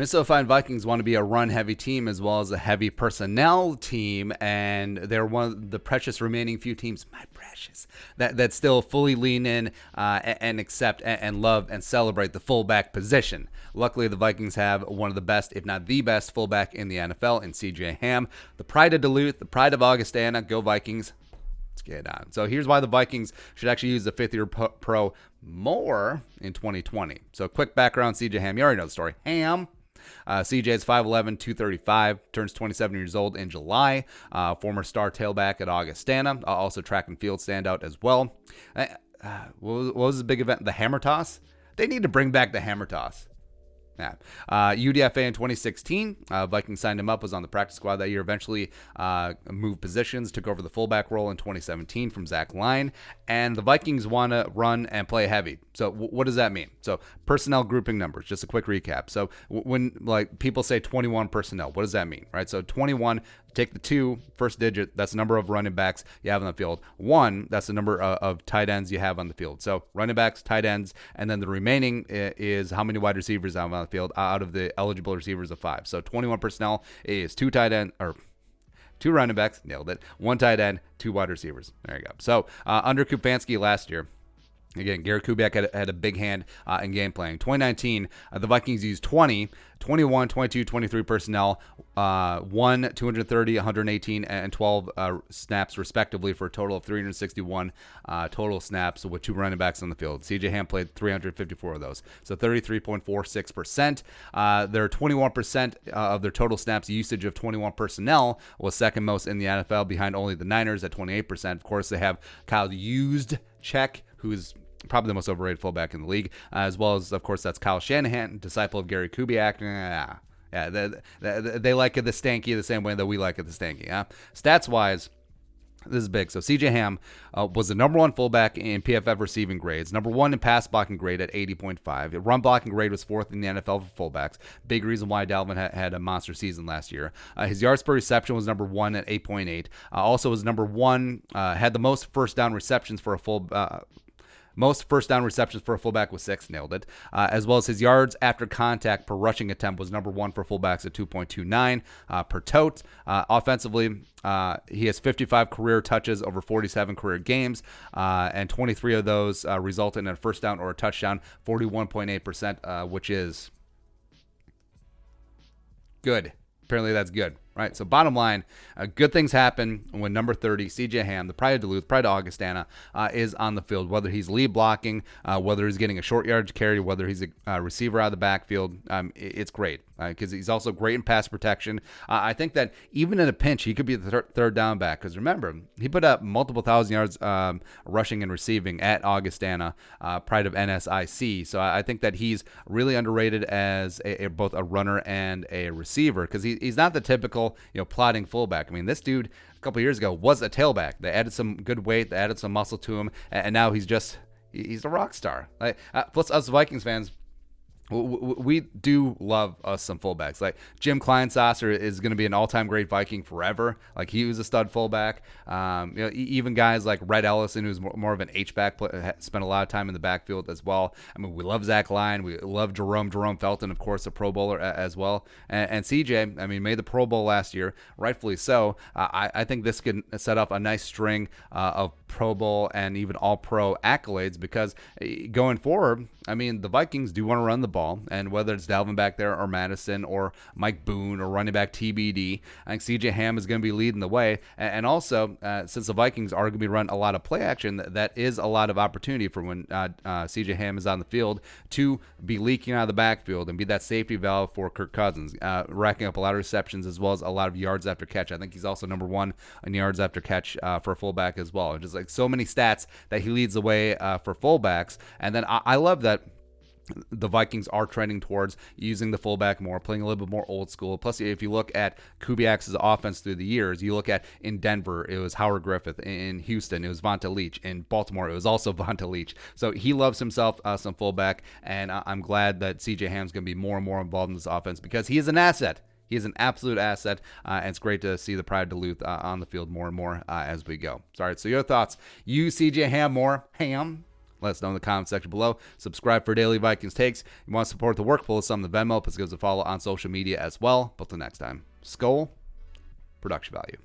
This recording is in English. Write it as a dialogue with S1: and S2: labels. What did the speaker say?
S1: Minnesota Vikings want to be a run-heavy team as well as a heavy personnel team, and they're one of the precious remaining few teams, my precious, that still fully lean in and accept and love and celebrate the fullback position. Luckily, the Vikings have one of the best, if not the best, fullback in the NFL in C.J. Ham, the pride of Duluth, the pride of Augustana. Go Vikings. Let's get it on. So here's why the Vikings should actually use the fifth-year pro more in 2020. So quick background, C.J. Ham. You already know the story. Ham. CJ is 5'11", 235, turns 27 years old in July. Former star tailback at Augustana, also track and field standout as well. What was the big event? The hammer toss? They need to bring back the hammer toss. Yeah. UDFA in 2016, Vikings signed him up, was on the practice squad that year, eventually moved positions, took over the fullback role in 2017 from Zach Line, and the Vikings want to run and play heavy. So what does that mean? So personnel grouping numbers, just a quick recap. So when like people say 21 personnel, what does that mean, right? So 21, take the 2, first digit, that's the number of running backs you have on the field. 1, that's the number of tight ends you have on the field. So running backs, tight ends, and then the remaining is how many wide receivers have on the field out of the eligible receivers of 5. So 21 personnel is 2 tight end or 2 running backs, nailed it, 1 tight end, 2 wide receivers. There you go. So under Kupansky last year, again, Gary Kubiak had a big hand in game playing. 2019, the Vikings used 20, 21, 22, 23 personnel, 1, 230, 118, and 12 snaps respectively for a total of 361 total snaps with 2 running backs on the field. C.J. Ham played 354 of those, so 33.46%. Their 21% of their total snaps usage of 21 personnel was second most in the NFL, behind only the Niners at 28%. Of course, they have Kyle Juszczyk, who's probably the most overrated fullback in the league, as well as, of course, that's Kyle Shanahan, disciple of Gary Kubiak. Yeah, they like it the stanky the same way that we like it the stanky. Stats-wise, this is big. So C.J. Ham was the number 1 fullback in PFF receiving grades, number 1 in pass blocking grade at 80.5. Run blocking grade was 4th in the NFL for fullbacks. Big reason why Dalvin had a monster season last year. His yards per reception was number 1 at 8.8. Also was number 1, had the most first down receptions for a fullback was 6, nailed it, as well as his yards after contact per rushing attempt was number 1 for fullbacks at 2.29 per tote. Offensively, he has 55 career touches over 47 career games, and 23 of those resulted in a first down or a touchdown, 41.8%, which is good. Apparently that's good, right? So bottom line, good things happen when number 30, C.J. Ham, the pride of Duluth, pride of Augustana, is on the field, whether he's lead blocking, whether he's getting a short yardage carry, whether he's a receiver out of the backfield. It's great because he's also great in pass protection. I think that even in a pinch, he could be the third down back because remember, he put up multiple thousand yards rushing and receiving at Augustana, pride of NSIC. So I think that he's really underrated as both a runner and a receiver because he's not the typical plodding fullback. I mean, this dude a couple years ago was a tailback. They added some good weight, they added some muscle to him, and now he's a rock star. Plus, us Vikings fans, we do love us some fullbacks. Like Jim Kleinsasser is going to be an all-time great Viking forever. Like he was a stud fullback. Even guys like Red Ellison, who's more of an H-back, spent a lot of time in the backfield as well. I mean, we love Zach Line. We love Jerome Felton, of course, a Pro Bowler as well. And CJ, I mean, made the Pro Bowl last year, rightfully so. I think this could set up a nice string of Pro Bowl and even All-Pro accolades because going forward, I mean, the Vikings do want to run the ball, and whether it's Dalvin back there or Madison or Mike Boone or running back TBD, I think C.J. Ham is going to be leading the way. And also, since the Vikings are going to be running a lot of play action, that is a lot of opportunity for when C.J. Ham is on the field to be leaking out of the backfield and be that safety valve for Kirk Cousins, racking up a lot of receptions as well as a lot of yards after catch. I think he's also number 1 in yards after catch for a fullback as well. Just like so many stats that he leads the way for fullbacks. And then I love that the Vikings are trending towards using the fullback more, playing a little bit more old school. Plus, if you look at Kubiak's offense through the years, you look at in Denver, it was Howard Griffith. In Houston, it was Vonta Leach. In Baltimore, it was also Vonta Leach. So he loves himself some fullback, and I'm glad that C.J. Ham's going to be more and more involved in this offense because he is an asset. He is an absolute asset, and it's great to see the pride of Duluth on the field more and more as we go. All right, so your thoughts. You, C.J. Ham, more. Ham. Let us know in the comment section below. Subscribe for daily Vikings takes. You want to support the work, pull us on the Venmo. Please give us a follow on social media as well. But till next time, Skol, production value.